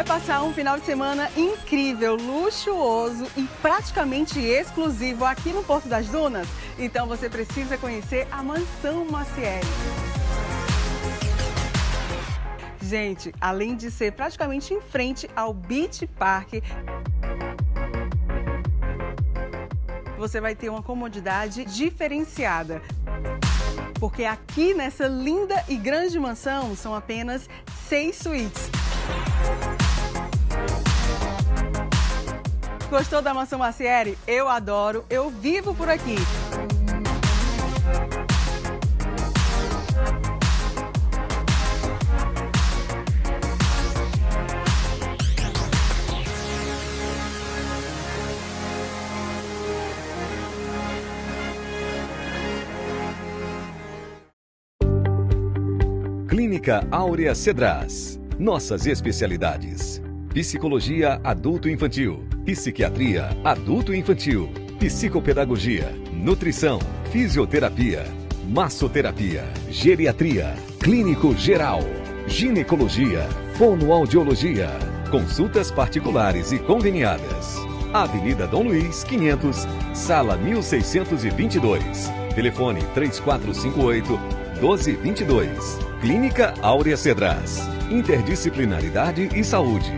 Quer passar um final de semana incrível, luxuoso e praticamente exclusivo aqui no Porto das Dunas? Então você precisa conhecer a Mansão Macieri. Gente, além de ser praticamente em frente ao Beach Park, você vai ter uma comodidade diferenciada. Porque aqui nessa linda e grande mansão são apenas 6 suítes. Gostou da Mansão Macieri? Eu adoro, eu vivo por aqui. Clínica Áurea Cedras. Nossas especialidades: psicologia adulto-infantil, psiquiatria adulto-infantil, psicopedagogia, nutrição, fisioterapia, massoterapia, geriatria, clínico geral, ginecologia, fonoaudiologia, consultas particulares e conveniadas. Avenida Dom Luiz, 500, sala 1622. Telefone 3458-1222. Clínica Áurea Cedras. Interdisciplinaridade e saúde.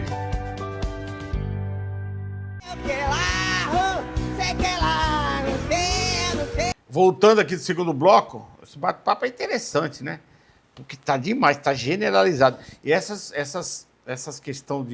Voltando aqui do segundo bloco, esse bate-papo é interessante, né? Porque tá demais, tá generalizado. E essas questões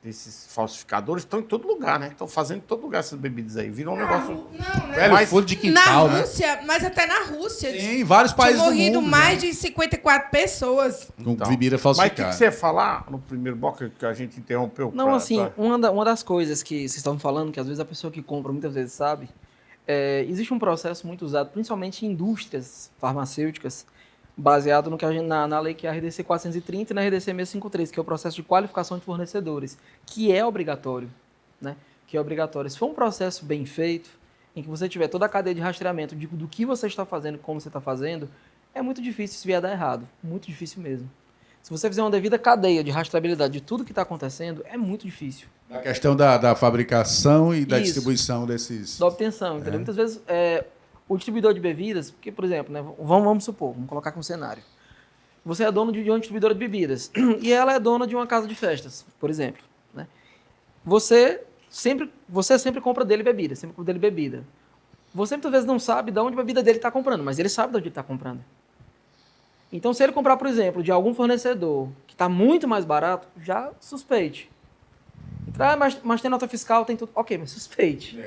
desses falsificadores estão em todo lugar, né? Estão fazendo em todo lugar essas bebidas aí. Virou um negócio... Não, né? Velho, fundo de quintal, na né? Rússia, mas até na Rússia. Em vários países do mundo. Tinha morrido mais né? de 54 pessoas. Com bebida Mas o falsificada. que você ia falar no primeiro bloco que a gente interrompeu? Não, assim, uma das coisas que vocês estavam falando, que às vezes a pessoa que compra muitas vezes sabe, existe um processo muito usado, principalmente em indústrias farmacêuticas, baseado no que na lei que é a RDC 430 e na RDC 653, que é o processo de qualificação de fornecedores, que é obrigatório, né? Que é obrigatório. Se for um processo bem feito, em que você tiver toda a cadeia de rastreamento do que você está fazendo, como você está fazendo, é muito difícil se vier dar errado. Muito difícil mesmo. Se você fizer uma devida cadeia de rastreabilidade de tudo que está acontecendo, é muito difícil. A questão da fabricação e da Isso. distribuição desses... Da obtenção, entendeu? Muitas vezes, o distribuidor de bebidas, porque, por exemplo, né, vamos supor, vamos colocar como cenário. Você é dono de uma distribuidora de bebidas e ela é dona de uma casa de festas, por exemplo. Né? Você sempre compra dele bebida, sempre compra dele bebida. Você muitas vezes não sabe de onde a bebida dele está comprando, mas ele sabe de onde ele está comprando. Então, se ele comprar, por exemplo, de algum fornecedor que está muito mais barato, já suspeite. Então, mas tem nota fiscal, tem tudo. Ok, mas suspeite.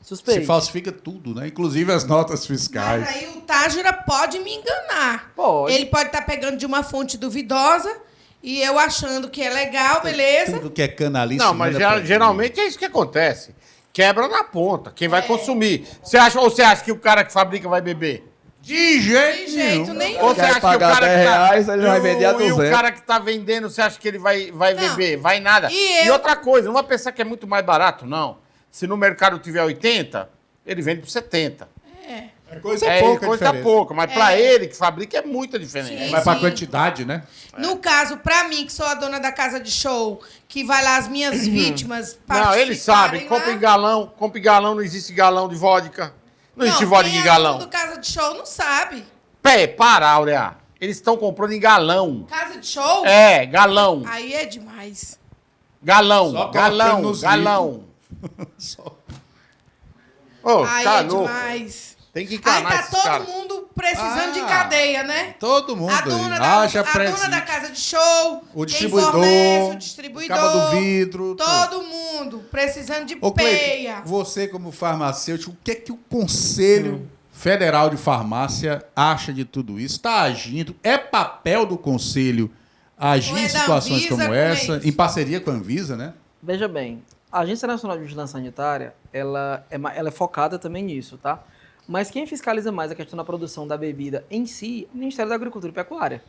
Suspeite. Se falsifica tudo, né? Inclusive as notas fiscais. Mas aí o Tájura pode me enganar. Pode. Ele pode estar pegando de uma fonte duvidosa e eu achando que é legal, beleza. Tudo que é canalista. Não, mas geralmente é isso que acontece. Quebra na ponta. Quem vai consumir? Você acha que o cara que fabrica vai beber? De De jeito nenhum. Ou você acha que o pagar cara R$10, que tá... ele vai vender a E o 200. cara que tá vendendo, você acha que ele vai beber? Vai nada. E E outra coisa, não vai pensar que é muito mais barato, não. Se no mercado tiver 80, ele vende por 70. É coisa pouca, coisa pouca. Mas pra ele que fabrica é muita diferença. Sim. Mas pra quantidade, né? No caso, pra mim, que sou a dona da casa de show, que vai lá as minhas vítimas Não, eles sabem. Compra em galão. Compra em galão, não existe galão de vodka. Não existe vodka quem em é galão. dono do casa de show não sabe. Para, Áurea. Eles estão comprando em galão. Casa de show? É, galão. Aí é demais. Galão, Só galão, colocando nos galão. Ô, Aí tá é louco. demais. Tem que Aí encanar tá esses todo caras. mundo precisando de cadeia, né? Todo mundo. A dona, Haja a dona presente. da casa de show, O quem distribuidor, fornece, o distribuidor, cabo do vidro. todo mundo precisando de Ô, peia. Cleiton, você como farmacêutico, o que é que o Conselho Federal de Farmácia acha de tudo isso? Está agindo? É papel do Conselho agir Ou é em da situações Anvisa, como como é essa, isso? em parceria com a Anvisa, né? Veja bem, a Agência Nacional de Vigilância Sanitária, ela é focada também nisso, tá? Mas quem fiscaliza mais a questão da produção da bebida em si é o Ministério da Agricultura e Pecuária,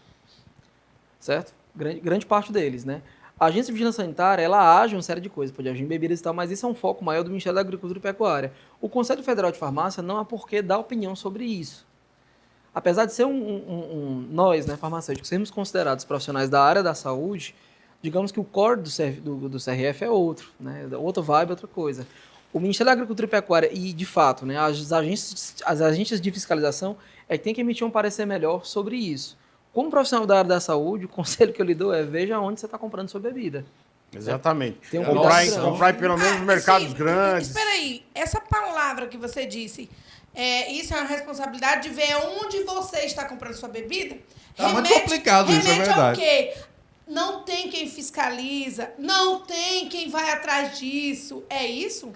certo? Grande parte deles, né? A Agência de Vigilância Sanitária, ela age em uma série de coisas, pode agir em bebidas e tal, mas isso é um foco maior do Ministério da Agricultura e Pecuária. O Conselho Federal de Farmácia não há por que dar opinião sobre isso. Apesar de ser nós, né, farmacêuticos, sermos considerados profissionais da área da saúde, digamos que o core do CRF é outro, né? Outra vibe, outra coisa. O Ministério da Agricultura e Pecuária e, de fato, né, as agências de fiscalização é que tem que emitir um parecer melhor sobre isso. Como profissional da área da saúde, o conselho que eu lhe dou é veja onde você está comprando sua bebida. Exatamente. Tem um comprar, cuidado grande. comprar em pelo menos mercados assim, grandes. Espera aí, essa palavra que você disse, isso é uma responsabilidade de ver onde você está comprando sua bebida? Tá muito complicado isso, é remete verdade. ao quê? Não tem quem fiscaliza, não tem quem vai atrás disso. É isso?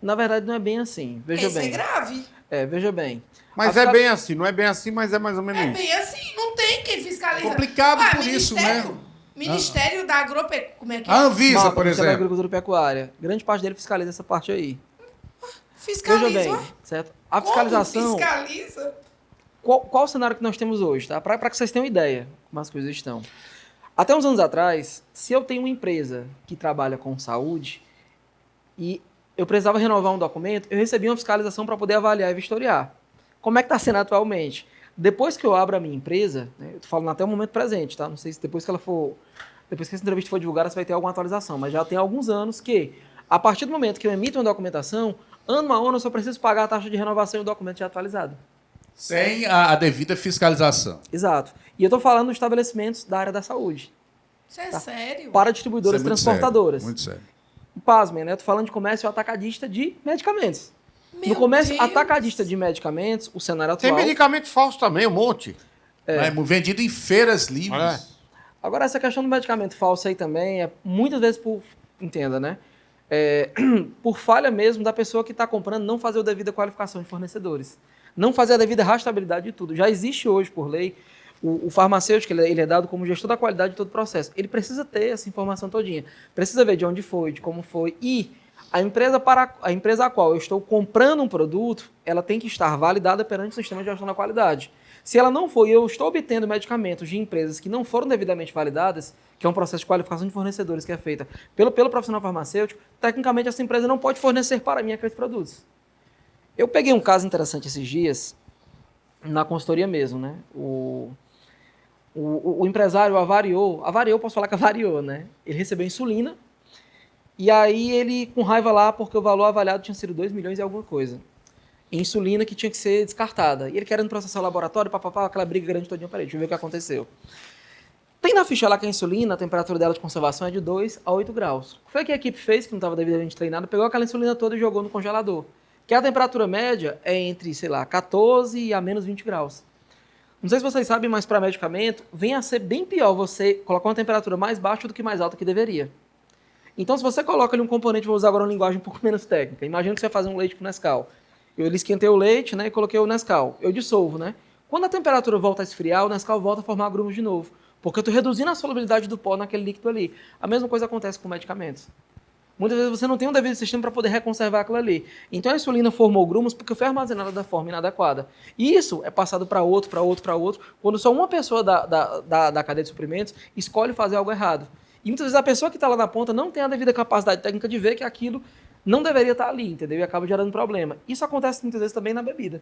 Na verdade, não é bem assim. Veja Isso bem. é grave. Veja bem. Mas A é fiscal- bem assim, não é bem assim, mas é mais ou menos É isso. bem assim, não tem quem fiscaliza. Complicado por isso, Ministério- né? Ministério da Agropecuária. Como é que é? A Anvisa, Mapa, por Ministério da exemplo. Agricultura e Pecuária. Grande parte dele fiscaliza essa parte aí. Fiscaliza. Veja bem, certo? A Como fiscalização... fiscaliza? Qual o cenário que nós temos hoje, tá? Para que vocês tenham ideia como as coisas estão. Até uns anos atrás, se eu tenho uma empresa que trabalha com saúde e eu precisava renovar um documento, eu recebia uma fiscalização para poder avaliar e vistoriar. Como é que está sendo atualmente? Depois que eu abro a minha empresa, né, eu estou falando até o momento presente, tá? Não sei se depois que essa entrevista for divulgada, se vai ter alguma atualização, mas já tem alguns anos que, a partir do momento que eu emito uma documentação, ano a ano eu só preciso pagar a taxa de renovação e o documento já atualizado. Sem a devida fiscalização. Exato. E eu estou falando dos estabelecimentos da área da saúde, Isso é sério? para distribuidoras Isso é muito transportadoras. sério, muito sério. Pasmem, né? Eu tô falando de comércio atacadista de medicamentos. Meu No comércio Deus. atacadista de medicamentos, o cenário Tem atual... medicamento falso também, um monte. Mas vendido em feiras livres. É. Agora, essa questão do medicamento falso aí também é muitas vezes por... Entenda, né? Por falha mesmo da pessoa que está comprando não fazer a devida qualificação de fornecedores. Não fazer a devida rastreabilidade de tudo. Já existe hoje, por lei, o farmacêutico, ele é dado como gestor da qualidade de todo o processo. Ele precisa ter essa informação todinha. Precisa ver de onde foi, de como foi. E a empresa a qual eu estou comprando um produto, ela tem que estar validada perante o sistema de gestão da qualidade. Se ela não for e eu estou obtendo medicamentos de empresas que não foram devidamente validadas, que é um processo de qualificação de fornecedores que é feita pelo profissional farmacêutico, tecnicamente essa empresa não pode fornecer para mim aqueles produtos. Eu peguei um caso interessante esses dias, na consultoria mesmo, né? O empresário avariou, posso falar que avariou, né? Ele recebeu insulina, e aí ele, com raiva lá, porque o valor avaliado tinha sido 2 milhões e alguma coisa. Insulina que tinha que ser descartada. E ele querendo processar o laboratório, papapá, aquela briga grande todinha, peraí, deixa eu ver o que aconteceu. Tem na ficha lá que a insulina, a temperatura dela de conservação é de 2 a 8 graus. O que foi que a equipe fez, que não estava devidamente treinada, pegou aquela insulina toda e jogou no congelador. Que a temperatura média é entre, 14 e a menos 20 graus. Não sei se vocês sabem, mas para medicamento, vem a ser bem pior você colocar uma temperatura mais baixa do que mais alta que deveria. Então, se você coloca ali um componente, vou usar agora uma linguagem um pouco menos técnica. Imagina que você vai fazer um leite com Nescau. Eu esquentei o leite, né, e coloquei o Nescau. Eu dissolvo, né? Quando a temperatura volta a esfriar, o Nescau volta a formar grumos de novo. Porque eu estou reduzindo a solubilidade do pó naquele líquido ali. A mesma coisa acontece com medicamentos. Muitas vezes você não tem um devido sistema para poder reconservar aquilo ali. Então a insulina formou grumos porque foi armazenada da forma inadequada. E isso é passado para outro, quando só uma pessoa da cadeia de suprimentos escolhe fazer algo errado. E muitas vezes a pessoa que está lá na ponta não tem a devida capacidade técnica de ver que aquilo não deveria estar ali, entendeu? E acaba gerando problema. Isso acontece muitas vezes também na bebida.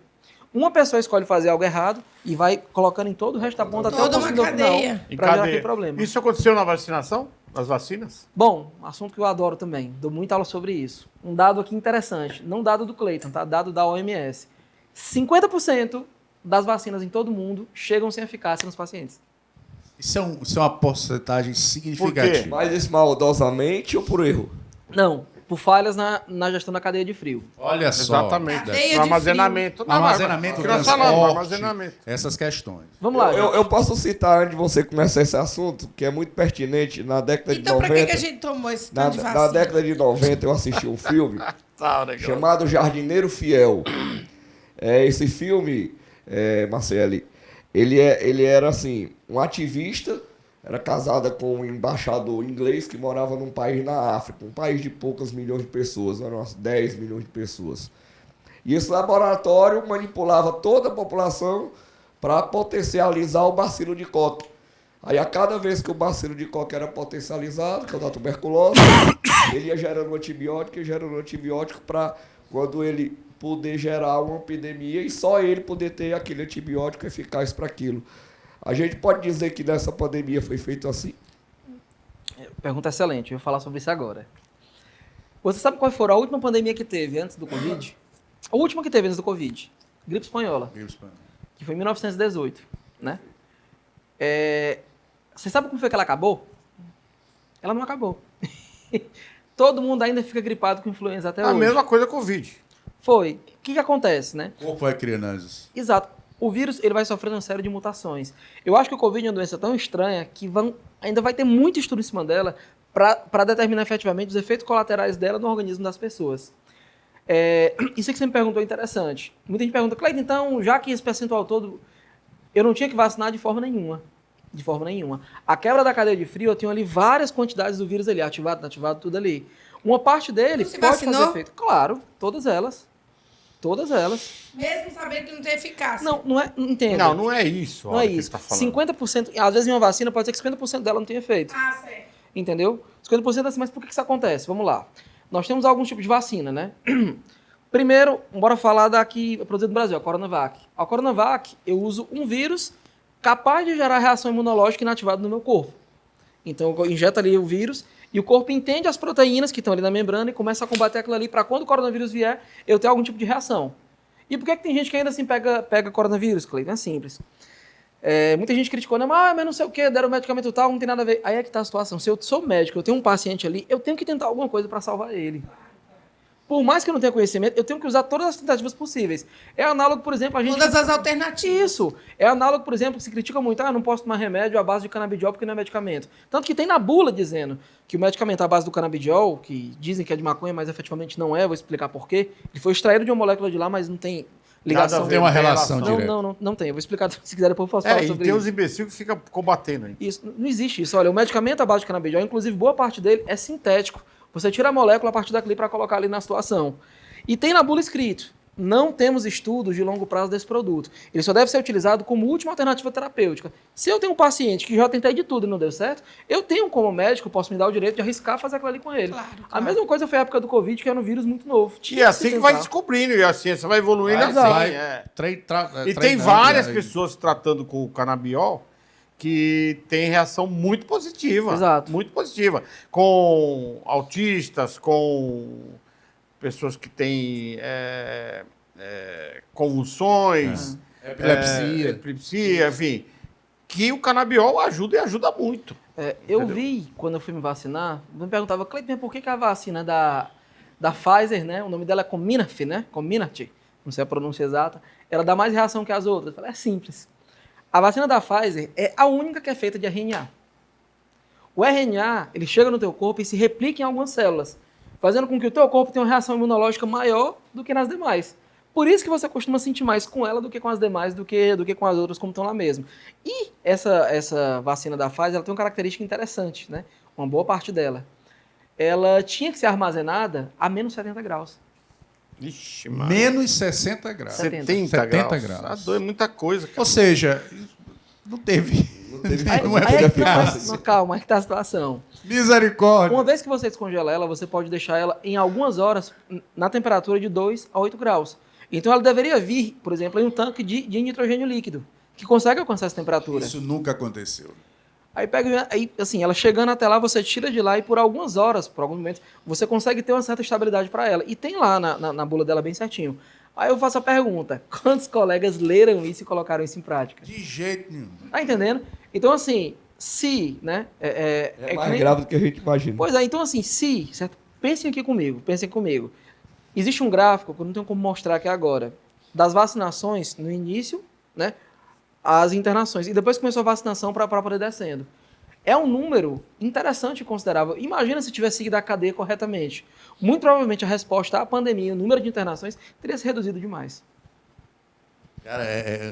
Uma pessoa escolhe fazer algo errado e vai colocando em todo o resto da ponta até o Toda uma consumidor final cadeia. Em para gerar cadeia. aquele problema. Isso aconteceu na vacinação? Nas vacinas? Bom, assunto que eu adoro também, dou muita aula sobre isso. Um dado aqui interessante, não dado do Cleiton, tá? Dado da OMS. 50% das vacinas em todo o mundo chegam sem eficácia nos pacientes. Isso é uma porcentagem significativa. Mas isso maldosamente ou por erro? Não, por falhas na gestão da cadeia de frio. Olha só. Exatamente. Cadeia No de armazenamento. Não, Armazenamento, nós falamos, transporte, armazenamento. essas questões. Vamos lá, gente. Eu posso citar antes de você começar esse assunto, que é muito pertinente, na década Então, de pra 90. que a gente tomou esse Na, tanto de na vacina? década de 90 eu assisti um filme chamado Jardineiro Fiel. Esse filme, Marcele, ele era assim, um ativista, era casada com um embaixador inglês que morava num país na África, um país de poucas milhões de pessoas, eram umas 10 milhões de pessoas. E esse laboratório manipulava toda a população para potencializar o bacilo de Koch. Aí a cada vez que o bacilo de Koch era potencializado, que é o da tuberculose, ele ia gerando antibiótico para quando ele poder gerar uma epidemia e só ele poder ter aquele antibiótico eficaz para aquilo. A gente pode dizer que nessa pandemia foi feito assim? Pergunta excelente, eu vou falar sobre isso agora. Você sabe qual foi a última pandemia que teve antes do Covid? A última que teve antes do Covid. Gripe espanhola. Que foi em 1918, né? Você sabe como foi que ela acabou? Ela não acabou. Todo mundo ainda fica gripado com influenza até hoje. A mesma coisa Covid. Foi. O que acontece, né? O corpo vai criando as... Exato. O vírus ele vai sofrendo uma série de mutações. Eu acho que o Covid é uma doença tão estranha que ainda vai ter muito estudo em cima dela para determinar efetivamente os efeitos colaterais dela no organismo das pessoas. Isso que você me perguntou é interessante. Muita gente pergunta, Cleiton, então, já que esse percentual todo, eu não tinha que vacinar de forma nenhuma. De forma nenhuma. A quebra da cadeia de frio, eu tenho ali várias quantidades do vírus ali, ativado, inativado, tudo ali. Uma parte dele Você pode vacinou? fazer efeito. Claro, todas elas. Todas elas. Mesmo sabendo que não tem eficácia. Não é. Entenda. Não é isso. Não é que isso. ele tá falando. 50%, às vezes em uma vacina pode ser que 50% dela não tenha efeito. Ah, certo. Entendeu? 50% assim, mas por que isso acontece? Vamos lá. Nós temos alguns tipos de vacina, né? Primeiro, bora falar da que é produzida no Brasil, a Coronavac. A Coronavac, eu uso um vírus capaz de gerar reação imunológica inativada no meu corpo. Então, eu injeto ali o vírus e o corpo entende as proteínas que estão ali na membrana e começa a combater aquilo ali para quando o coronavírus vier, eu ter algum tipo de reação. E por que tem gente que ainda assim pega coronavírus, Cleiton? É simples. Muita gente criticou, né? Mas não sei o que, deram medicamento tal, não tem nada a ver. Aí é que tá a situação. Se eu sou médico, eu tenho um paciente ali, eu tenho que tentar alguma coisa para salvar ele. Por mais que eu não tenha conhecimento, eu tenho que usar todas as tentativas possíveis. É análogo, por exemplo, a gente... Todas as alternativas. Isso. É análogo, por exemplo, que se critica muito, não posso tomar remédio à base de canabidiol porque não é medicamento. Tanto que tem na bula dizendo que o medicamento à base do canabidiol, que dizem que é de maconha, mas efetivamente não é, vou explicar por quê. Ele foi extraído de uma molécula de lá, mas não tem ligação. Não tem uma relação direta. Não tem. Eu vou explicar, se quiser depois eu posso falar sobre tem isso. uns imbecil que ficam combatendo aí. Isso, não existe isso. Olha, o medicamento à base de canabidiol, inclusive boa parte dele é sintético. Você tira a molécula a partir daquele para colocar ali na situação. E tem na bula escrito, não temos estudos de longo prazo desse produto. Ele só deve ser utilizado como última alternativa terapêutica. Se eu tenho um paciente que já tentei de tudo e não deu certo, eu tenho como médico, posso me dar o direito de arriscar fazer aquilo ali com ele. Claro. A mesma coisa foi a época do Covid, que era um vírus muito novo. E é assim que vai descobrindo, e a ciência vai evoluindo assim. E tem várias pessoas tratando com o canabiol que tem reação muito positiva. Exato. Muito positiva. Com autistas, com pessoas que têm convulsões, epilepsia, enfim, que o canabiol ajuda e ajuda muito. Eu vi, quando eu fui me vacinar, me perguntava, Cleiton, por que a vacina da Pfizer, né, o nome dela é Comirnaty, né, Comirnaty, não sei a pronúncia exata, ela dá mais reação que as outras. Eu falei, é simples. A vacina da Pfizer é a única que é feita de RNA. O RNA, ele chega no teu corpo e se replica em algumas células, fazendo com que o teu corpo tenha uma reação imunológica maior do que nas demais. Por isso que você costuma sentir mais com ela do que com as demais, do que com as outras como estão lá mesmo. E essa vacina da Pfizer, ela tem uma característica interessante, né? Uma boa parte dela. Ela tinha que ser armazenada a menos 70 graus. Ixi, mano. Menos 60 graus. 70 graus. É muita coisa, cara. Ou seja, não teve... Calma, aí que tá a situação. Misericórdia. Uma vez que você descongela ela, você pode deixar ela em algumas horas na temperatura de 2 a 8 graus. Então ela deveria vir, por exemplo, em um tanque de nitrogênio líquido, que consegue alcançar essa temperatura. Isso nunca aconteceu. Aí, assim, ela chegando até lá, você tira de lá e por algumas horas, por alguns momentos, você consegue ter uma certa estabilidade para ela. E tem lá na bula dela bem certinho. Aí eu faço a pergunta, quantos colegas leram isso e colocaram isso em prática? De jeito nenhum. Tá entendendo? Então, assim, se, né... É mais grave do que a gente imagina. Pois é, então assim, certo? Pensem comigo. Existe um gráfico, que eu não tenho como mostrar aqui agora, das vacinações no início, né? As internações. E depois começou a vacinação para poder descendo. É um número interessante e considerável. Imagina se tivesse seguido a cadeia corretamente. Muito provavelmente a resposta à pandemia, o número de internações, teria se reduzido demais. Cara,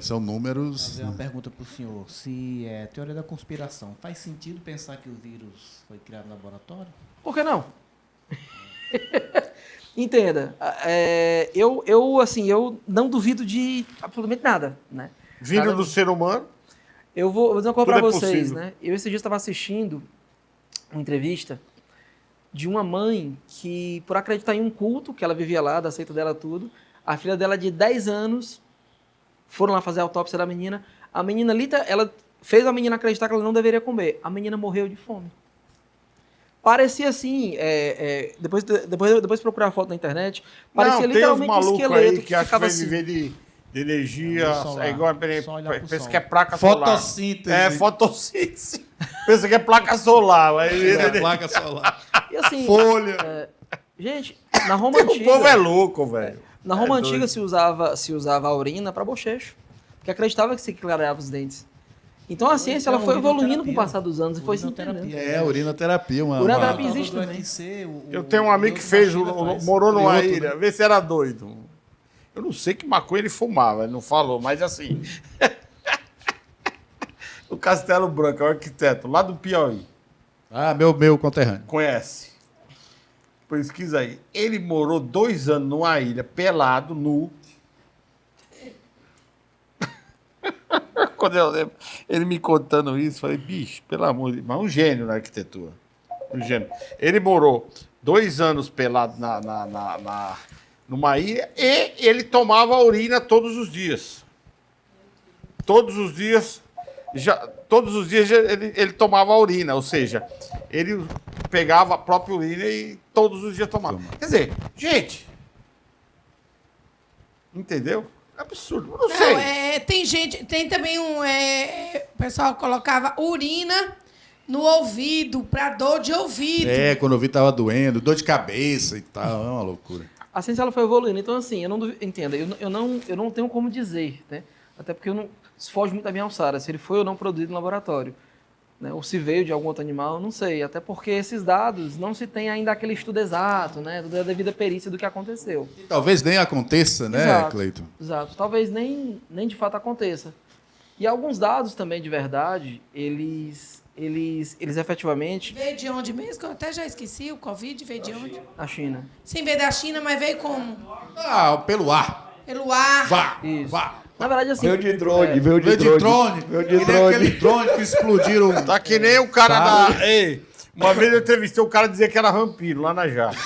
são números... Fazer uma pergunta para o senhor. Se é teoria da conspiração, faz sentido pensar que o vírus foi criado no laboratório? Por que não? Entenda. Eu não duvido de absolutamente nada, né? Vindo do ser humano. Eu vou dizer uma coisa para vocês, possível. né? Eu esse dia estava assistindo uma entrevista de uma mãe que, por acreditar em um culto, que ela vivia lá, da seita dela tudo, a filha dela de 10 anos foram lá fazer a autópsia da menina. A menina, ela fez a menina acreditar que ela não deveria comer. A menina morreu de fome. Parecia assim, depois procurar a foto na internet, parecia Não, tem uns literalmente um malucos esqueleto aí que acham que ficava vai assim. viver de energia, solar. é igual, Só olhar pro pensa sol. que é placa solar. Fotossíntese. É, fotossíntese. Pensa que é placa solar. Placa solar. E assim, Folha. gente, na Roma O Antiga... povo é louco, velho. Na Roma É Antiga doido. se usava a urina para bochecho, porque acreditava que se clareava os dentes. Então a ciência ela foi evoluindo com o passar dos anos e foi se entendendo. Urinoterapia. Urinoterapia uma- existe também. Eu tenho um amigo que fez, morou numa Outro, ilha, vê se era doido. Eu não sei que maconha ele fumava, ele não falou, mas assim. O Castelo Branco, é o arquiteto, lá do Piauí. Ah, meu conterrâneo. Conhece? Pesquisa aí. Ele morou 2 anos numa ilha, pelado, nu. Quando eu lembro, ele me contando isso, falei, bicho, pelo amor de Deus, mas um gênio na arquitetura. Um gênio. Ele morou 2 anos pelado numa ilha e ele tomava urina todos os dias. Todos os dias ele tomava urina, ou seja, ele pegava a própria urina e todos os dias tomava. Quer dizer, gente, entendeu? É absurdo, eu não sei. Não, tem também o pessoal colocava urina no ouvido, pra dor de ouvido. É, quando eu vi tava doendo, dor de cabeça e tal, é uma loucura. A ciência ela foi evoluindo, então assim, entenda, eu não tenho como dizer, né? Até porque isso foge muito da minha alçada, se ele foi ou não produzido no laboratório, né? Ou se veio de algum outro animal, eu não sei, até porque esses dados não se tem ainda aquele estudo exato, né? Da devida perícia do que aconteceu. E talvez nem aconteça, né, Exato. Cleiton? Exato, talvez nem de fato aconteça. E alguns dados também de verdade, eles efetivamente, Veio de onde mesmo? Que eu até já esqueci. O Covid veio de onde? a China. Sim, veio da China, mas veio como? Ah, pelo ar. Pelo ar. Vá, Isso. vá. Na verdade, assim... Veio de drone, veio de Veio de drone. drone. Veio de Que nem drone. aquele drone que explodiram. Tá que nem o cara Sabe? da. Ei, uma vez eu entrevistei o cara dizia que era vampiro lá na Jaca.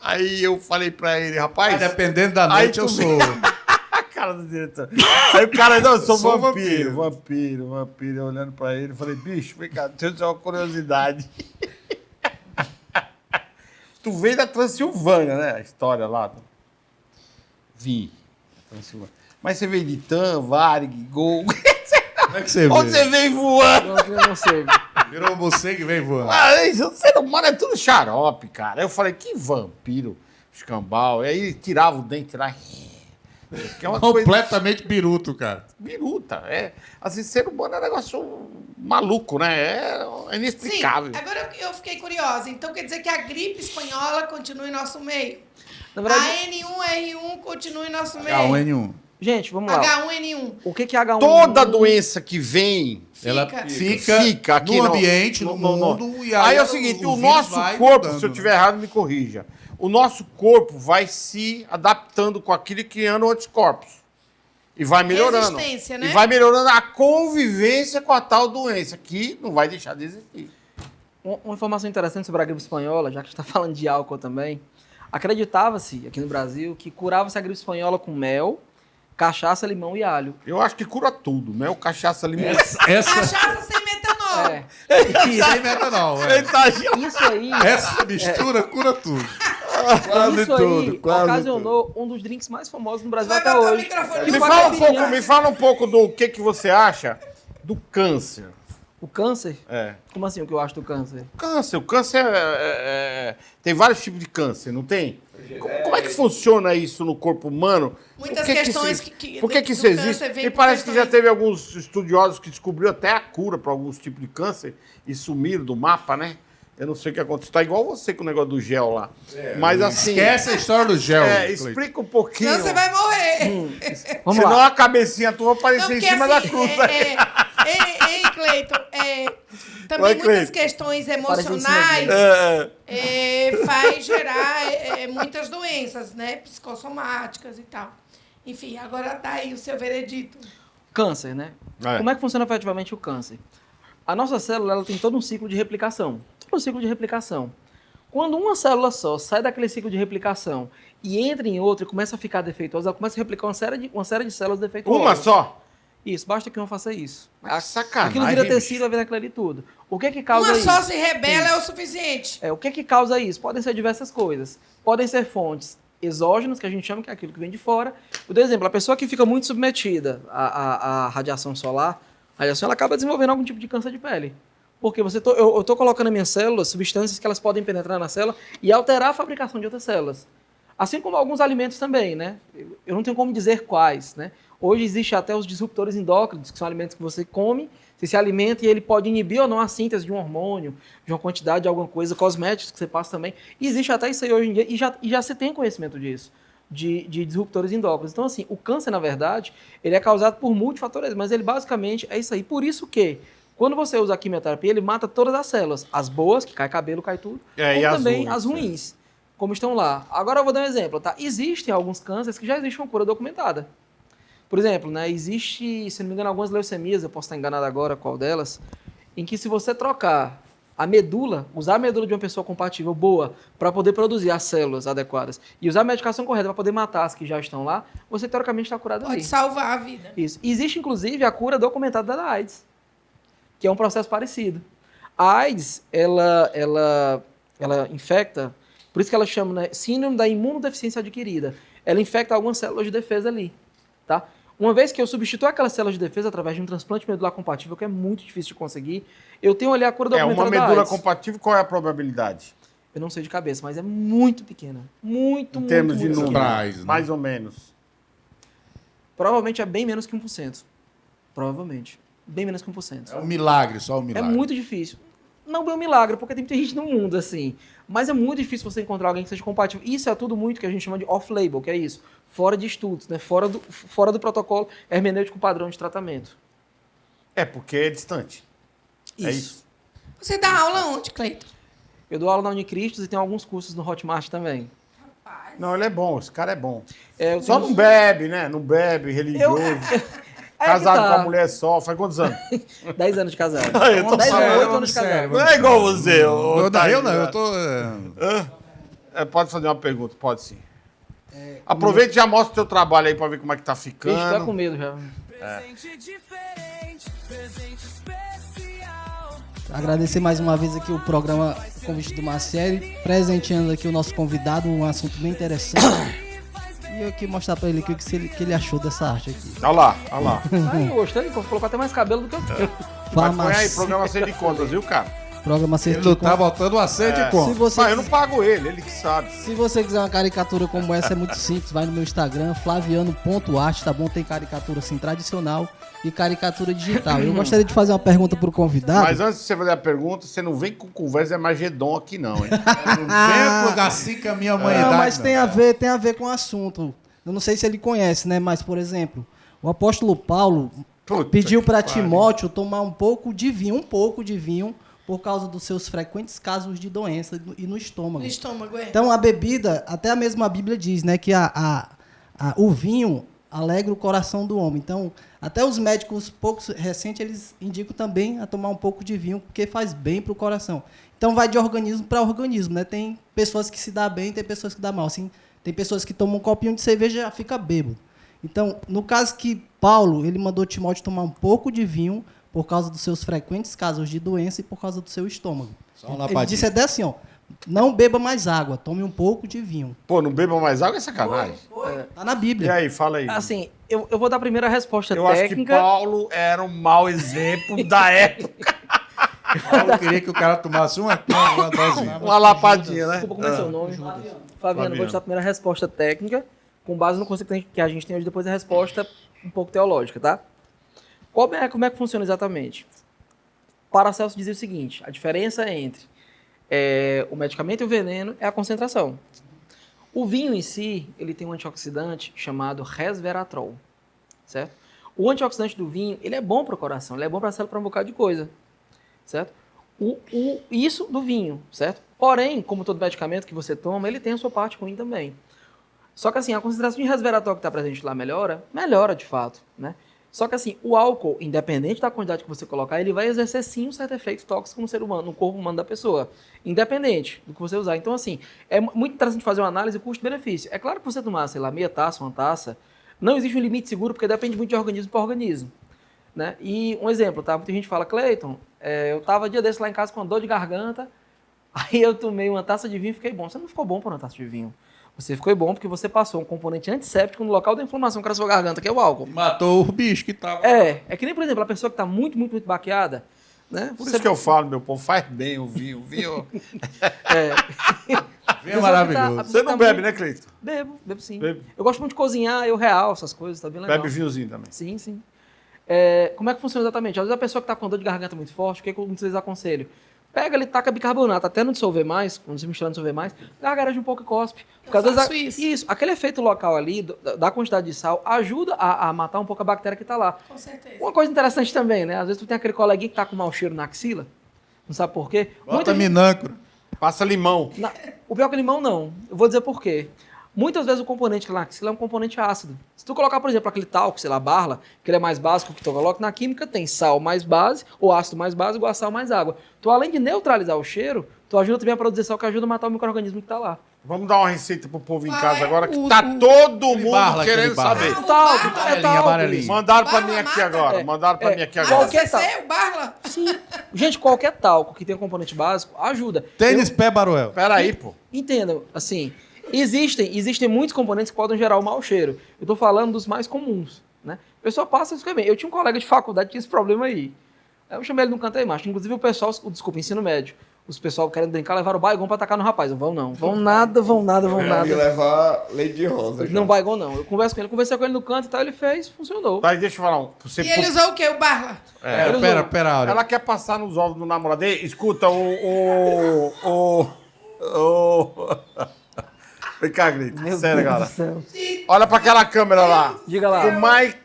Aí eu falei pra ele, rapaz. Dependendo da Aí noite, tu eu sou. A cara do diretor. Aí o cara, não, eu sou Sou vampiro. Vampiro. Eu olhando pra ele, eu falei, bicho, vem cá, deixa eu te dar uma curiosidade. Tu veio da Transilvânia, né? A história lá. Vim. Transilvânia. Mas você veio de Tam, Varig, Gol. Como é que você Onde você vê? veio voando? Eu não sei. Virou você que vem voando. Ah, isso, o ser humano é tudo xarope, cara. Eu falei, que vampiro, escambau. E aí tirava o dente lá. Que é uma coisa Completamente biruto, cara. biruta. É. Assim, ser humano é um negócio maluco, né? É Sim, inexplicável. agora eu fiquei curiosa. Então quer dizer que a gripe espanhola continua em nosso meio? Na verdade, A N1R1 continua em nosso meio? H1N1. gente, vamos lá. H1N1. O que é H1N1? Toda doença que vem Ela Fica. fica aqui no ambiente, no mundo, e aí é o seguinte, o vírus nosso vai corpo, mudando, se eu né? estiver errado, me corrija. O nosso corpo vai se adaptando com aquilo e criando anticorpos. E vai melhorando. Resistência, né? E vai melhorando a convivência com a tal doença, que não vai deixar de existir. Uma informação interessante sobre a gripe espanhola, já que a gente está falando de álcool também. Acreditava-se, aqui no Brasil, que curava-se a gripe espanhola com mel, cachaça, limão e alho. Eu acho que cura tudo, né? O cachaça limão. Essa Cachaça sem metanol. É. sem metanol. É. Isso aí, Essa mistura cura tudo. Quase isso aí tudo, quase ocasionou um dos drinks mais famosos no Brasil Vai até botar o hoje. microfone Que Me foi fala, a um pouco, caipirinha. me fala um pouco do que você acha do câncer. O câncer? É. Como assim, o que eu acho do câncer? O câncer tem vários tipos de câncer, não tem? Como é que funciona isso no corpo humano? Muitas Por que questões que por que do isso câncer existe? vem E por parece que já questões- teve alguns estudiosos que descobriram até a cura para alguns tipos de câncer e sumiram do mapa, né? Eu não sei o que aconteceu. Tá igual você com o negócio do gel lá. Mas assim, Esquece a história do gel. Cleiton. explica um pouquinho. Senão você vai morrer. Vamos Senão lá. a cabecinha tua vai Não, aparecer em porque cima assim, da cruz. Ei, Cleiton, também Vai, muitas Cleiton. questões Parece em cima emocionais É. faz gerar muitas doenças, né? Psicossomáticas e tal. Enfim, agora tá aí o seu veredito. Câncer, né? É. Como é que funciona efetivamente o câncer? A nossa célula ela tem todo um ciclo de replicação. Todo um ciclo de replicação. Quando uma célula só sai daquele ciclo de replicação e entra em outra e começa a ficar defeituosa, ela começa a replicar uma série de células defeituosas. Uma só? Isso, basta que uma faça isso. Mas que sacanagem, Aquilo vira bicho. tecido, vai vir aquilo ali tudo. O que causa Uma isso? só se rebela é o suficiente. O que causa isso? Podem ser diversas coisas. Podem ser fontes exógenas, que a gente chama que é aquilo que vem de fora. Por exemplo, a pessoa que fica muito submetida à radiação solar, a radiação ela acaba desenvolvendo algum tipo de câncer de pele. Porque eu estou colocando nas minhas células substâncias que elas podem penetrar na célula e alterar a fabricação de outras células. Assim como alguns alimentos também, né? Eu não tenho como dizer quais, né? Hoje existe até os disruptores endócrinos, que são alimentos que você come, você se alimenta e ele pode inibir ou não a síntese de um hormônio, de uma quantidade de alguma coisa, cosméticos que você passa também. E existe até isso aí hoje em dia, e já se tem conhecimento disso, de disruptores endócrinos. Então, assim, o câncer, na verdade, ele é causado por multifatores, mas ele basicamente é isso aí. Por isso que, quando você usa a quimioterapia, ele mata todas as células. As boas, que cai cabelo, cai tudo, e ou também as as ruins, como estão lá. Agora eu vou dar um exemplo, tá? Existem alguns cânceres que já existe uma cura documentada. Por exemplo, né, existe, se não me engano, algumas leucemias, eu posso estar enganado agora qual delas, em que se você trocar a medula, usar a medula de uma pessoa compatível, boa, para poder produzir as células adequadas, e usar a medicação correta para poder matar as que já estão lá, você teoricamente está curado ali. Pode salvar a vida. Isso. Existe, inclusive, a cura documentada da AIDS, que é um processo parecido. A AIDS, ela infecta, por isso que ela chama, né, síndrome da imunodeficiência adquirida. Ela infecta algumas células de defesa ali, tá? Uma vez que eu substituo aquelas células de defesa através de um transplante medular compatível, que é muito difícil de conseguir, eu tenho ali a cura documentada uma da medula AIDS. compatível, qual é a probabilidade? Eu não sei de cabeça, mas é muito pequena. Muito, Em muito, termos de muito número, pequena. Traz, né? mais ou menos. Provavelmente é bem menos que 1%. Provavelmente. Bem menos que 1%. É um milagre, só um É milagre. muito difícil. Não é um milagre, porque tem muita gente no mundo, assim. Mas é muito difícil você encontrar alguém que seja compatível. Isso é tudo muito que a gente chama de off-label, que é isso. Fora de estudos, né? Fora do protocolo hermenêutico padrão de tratamento. É, porque é distante. É isso. Você dá aula onde, Cleiton? Eu dou aula na Unicristos e tenho alguns cursos no Hotmart também. Não, ele é bom, esse cara é bom. Eu Só tenho- não bebe, né? Não bebe, religioso. É Casado que tá. com a mulher só. Faz quantos anos? 10 anos de casado. Eu tô 10 falando, 8 anos de casado. sério. Não é igual você, ô, Eu Thaís, não, né? eu tô... Pode fazer uma pergunta, pode sim. Aproveita e já mostra o teu trabalho aí pra ver como é que tá Ixi, tô com ficando. medo já. Agradecer mais uma vez aqui o programa Convite do Marcelo, presenteando aqui o nosso convidado, um assunto bem interessante. E eu aqui mostrar pra ele aqui o que ele achou dessa arte aqui. Olha lá, olha lá. Ai, eu gostei, colocou até mais cabelo do que eu tenho. Mas põe aí, programa sem de contas, viu, cara? Programa Ele Certo não de tá Conta. botando uma sede de Se conta. você, Mas eu não pago ele que sabe. se você quiser uma caricatura como essa, é muito simples. Vai no meu Instagram, flaviano.art, tá bom? Tem caricatura assim tradicional e caricatura digital. Eu gostaria de fazer uma pergunta pro convidado. Mas antes de você fazer a pergunta, você não vem com conversa é Magedon aqui não, hein? Não venha assim com a minha mãe Não, idade, mas tem a ver com o assunto. Eu não sei se ele conhece, né? Mas, por exemplo, o apóstolo Paulo Puta pediu que para pariu. Timóteo tomar um pouco de vinho, por causa dos seus frequentes casos de doença e no estômago. No estômago, é. Então, a bebida, até a mesma Bíblia diz, né? Que o vinho alegra o coração do homem. Então, até os médicos poucos recentes, eles indicam também a tomar um pouco de vinho, porque faz bem para o coração. Então, vai de organismo para organismo, né? Tem pessoas que se dá bem, tem pessoas que dá mal. Assim, tem pessoas que tomam um copinho de cerveja e já fica bêbado. Então, no caso que Paulo, ele mandou Timóteo tomar um pouco de vinho por causa dos seus frequentes casos de doença e por causa do seu estômago. Só uma Ele lapadinha. disse até assim, ó, não beba mais água, tome um pouco de vinho. Pô, não beba mais água é sacanagem. Tá na E Bíblia. aí, fala aí. Assim, eu vou dar a primeira resposta Eu acho que técnica. Paulo era um mau exemplo da época. Eu queria que o cara tomasse uma dosinha. Uma lapadinha, né? Desculpa, como é seu nome? Fabiano, vou te dar a primeira resposta técnica, com base no conceito que a gente tem hoje, depois a resposta um pouco teológica, tá? Como é que funciona exatamente? Paracelso dizia o seguinte, a diferença entre o medicamento e o veneno é a concentração. O vinho em si, ele tem um antioxidante chamado resveratrol, certo? O antioxidante do vinho, ele é bom para o coração, ele é bom para a célula, para um bocado de coisa, certo? Isso do vinho, certo? Porém, como todo medicamento que você toma, ele tem a sua parte ruim também. Só que assim, a concentração de resveratrol que está presente lá melhora de fato, né? Só que assim, o álcool, independente da quantidade que você colocar, ele vai exercer sim um certo efeito tóxico no ser humano, no corpo humano da pessoa, independente do que você usar. Então assim, é muito interessante fazer uma análise custo-benefício. É claro que você tomar, sei lá, meia taça, uma taça, não existe um limite seguro, porque depende muito de organismo para organismo. né? E um exemplo, tá? Muita gente fala, Cleiton, eu tava dia desse lá em casa com dor de garganta, aí eu tomei uma taça de vinho e fiquei bom. Você não ficou bom por uma taça de vinho. Você ficou bom porque você passou um componente antisséptico no local da inflamação que era a sua garganta, que é o álcool. Matou o bicho que tava. É que nem, por exemplo, a pessoa que está muito, muito, muito baqueada, né? Por isso que eu falo, meu povo, faz bem o vinho. Vinho. Vinho é maravilhoso. Você não bebe, né, Cleiton? Bebo sim. Bebe. Eu gosto muito de cozinhar, eu realço essas coisas, tá bem legal. Bebe vinhozinho também. Sim. Como é que funciona exatamente? Às vezes a pessoa que está com dor de garganta muito forte, o que eu muitas vezes aconselho? Pega ali, taca bicarbonato, até não dissolver mais, quando você misturar não dissolver mais, gargareja um pouco e cospe. Porque às vezes isso, aquele efeito local ali, da quantidade de sal, ajuda a matar um pouco a bactéria que está lá. Com certeza. Uma coisa interessante também, né? Às vezes tu tem aquele coleguinha que tá com mau cheiro na axila, não sabe por quê. Bota minâncora. Passa limão. O pior que limão não. Eu vou dizer por quê. Muitas vezes o componente que na axila é um componente ácido. Se tu colocar, por exemplo, aquele talco, sei lá, Barla, que ele é mais básico que tu coloca, na química tem sal mais base, ou ácido mais base, igual a sal mais água. Tu, além de neutralizar o cheiro, tu ajuda também a produzir sal que ajuda a matar o micro-organismo que tá lá. Vamos dar uma receita pro povo em casa é agora, que tá todo mundo Barla, querendo aquele Barla. saber. O talco, Amarelinho, talco. amarelinho. Mandaram pra Barla mim aqui mata. agora. Mandaram pra mim aqui agora. Qualquer tal. o Barla? Gente, qualquer talco que tenha componente básico ajuda. Tênis pé baruel. Peraí, pô. Entendam, assim, existem muitos componentes que podem gerar o mau cheiro. Eu tô falando dos mais comuns, né? A pessoa passa e fica bem. Eu tinha um colega de faculdade que tinha esse problema aí. Eu chamei ele no canto aí, macho. Inclusive o pessoal, desculpa, ensino médio. Os pessoal querendo brincar, levaram o Baygon pra atacar no rapaz. Não vão não. Vão nada. Me levar leite de rosa. Não Baygon não. Eu converso com ele, conversei com ele no canto e tal, ele fez, funcionou. Tá, deixa eu falar. Você, E ele usou o quê? O Barla? Ele usou. Pera, Áureo. ela quer passar nos ovos do namorado dele? Escuta, Vem cá, Grito. Sério, Deus cara. do céu. Olha pra aquela câmera lá. Diga lá.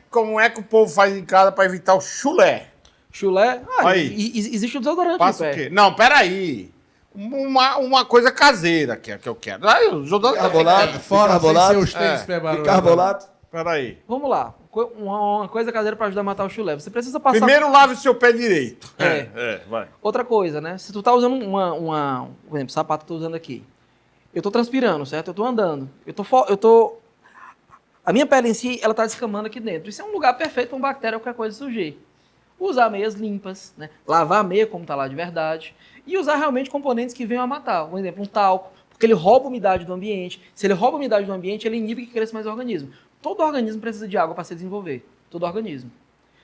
Como é que o povo faz em casa pra evitar o chulé? Chulé. Aí. Existe o desodorante. Passa no o pé. quê? Não, peraí. Uma coisa caseira que eu quero. Aí, o desodorante. Carbonato, Fora sem bicarbonato, ser os tênis pé baruel. bicarbonato. Peraí. Vamos lá. Uma coisa caseira pra ajudar a matar o chulé. Você precisa passar... Primeiro lave o seu pé direito. Vai. Outra coisa, né? Se tu tá usando por exemplo, sapato que eu tô usando aqui. Eu tô transpirando, certo? Eu tô andando. A minha pele em si, ela tá descamando aqui dentro. Isso é um lugar perfeito para uma bactéria ou qualquer coisa surgir. Usar meias limpas, né? Lavar a meia como tá lá de verdade. E usar realmente componentes que venham a matar. Por exemplo, um talco, porque ele rouba a umidade do ambiente. Se ele rouba a umidade do ambiente, ele inibe que cresça mais organismo. Todo organismo precisa de água para se desenvolver. Todo organismo.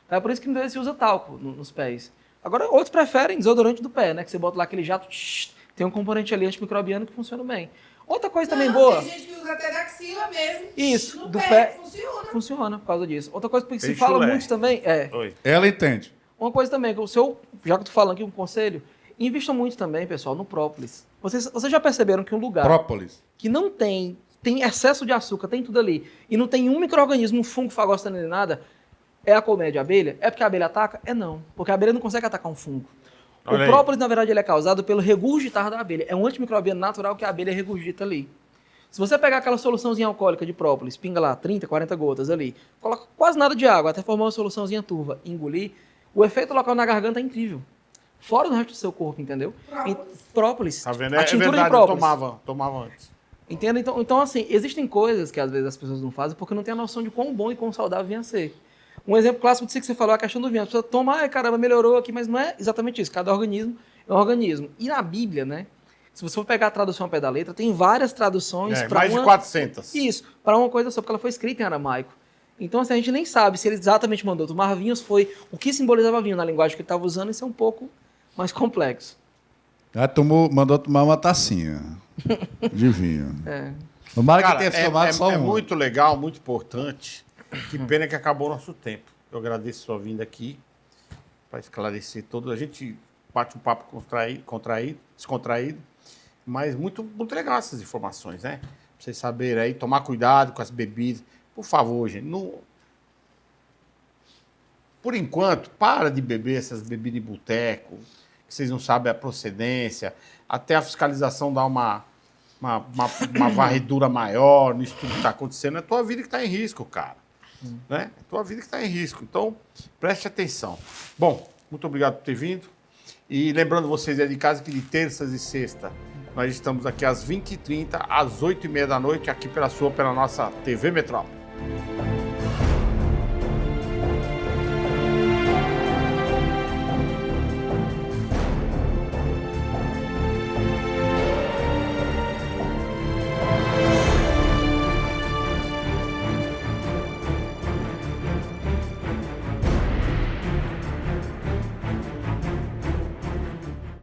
Então, é por isso que muitas vezes se usa talco nos pés. Agora, outros preferem desodorante do pé, né? Que você bota lá aquele jato, tem um componente ali antimicrobiano que funciona bem. Outra coisa também boa... Tem gente que usa até da axila mesmo. Isso, No do pé. pé. Funciona. Funciona por causa disso. Outra coisa que Tem se fala chulé. muito também é... Oi. Ela entende. Uma coisa também, que já que eu tô falando aqui um conselho, invistam muito também, pessoal, no própolis. Vocês já perceberam que um lugar Própolis. que não tem excesso de açúcar, tem tudo ali, e não tem um micro-organismo, um fungo, fagosta nem nada, é a colmeia de abelha? É porque a abelha ataca? É não. Porque a abelha não consegue atacar um fungo. Olha O aí. própolis, na verdade, ele é causado pelo regurgitar da abelha. É um antimicrobiano natural que a abelha regurgita ali. Se você pegar aquela soluçãozinha alcoólica de própolis, pinga lá 30, 40 gotas ali, coloca quase nada de água, até formar uma soluçãozinha turva, engolir, o efeito local na garganta é incrível. Fora do resto do seu corpo, entendeu? Própolis. Tá vendo? A É tintura verdade, de eu própolis. tomava antes. Entende? Então, assim, existem coisas que às vezes as pessoas não fazem porque não têm a noção de quão bom e quão saudável vinha a ser. Um exemplo clássico disso que você falou é a questão do vinho. A pessoa toma, ai caramba, melhorou aqui, mas não é exatamente isso. Cada organismo é um organismo. E na Bíblia, né? Se você for pegar a tradução ao pé da letra, tem várias traduções para Mais de 400. Isso, para uma coisa só, porque ela foi escrita em aramaico. Então, assim, a gente nem sabe se ele exatamente mandou tomar vinhos, foi o que simbolizava vinho na linguagem que ele estava usando, isso é um pouco mais complexo. Ela mandou tomar uma tacinha de vinho. É. Tomara que Cara, tenha tomado só é um. muito legal, muito importante. Que pena que acabou o nosso tempo. Eu agradeço a sua vinda aqui para esclarecer todo. A gente bate um papo descontraído, mas muito, muito legal essas informações, né? Pra vocês saberem aí, tomar cuidado com as bebidas. Por favor, gente, por enquanto, para de beber essas bebidas de boteco, que vocês não sabem a procedência, até a fiscalização dar uma varredura maior nisso tudo que está acontecendo. É a tua vida que está em risco, cara. Né? É a tua vida que está em risco. Então, preste atenção. Bom, muito obrigado por ter vindo. E lembrando vocês aí de casa que de terças e sexta nós estamos aqui às 20h30, às 8h30 da noite, aqui pela nossa TV Metrópole.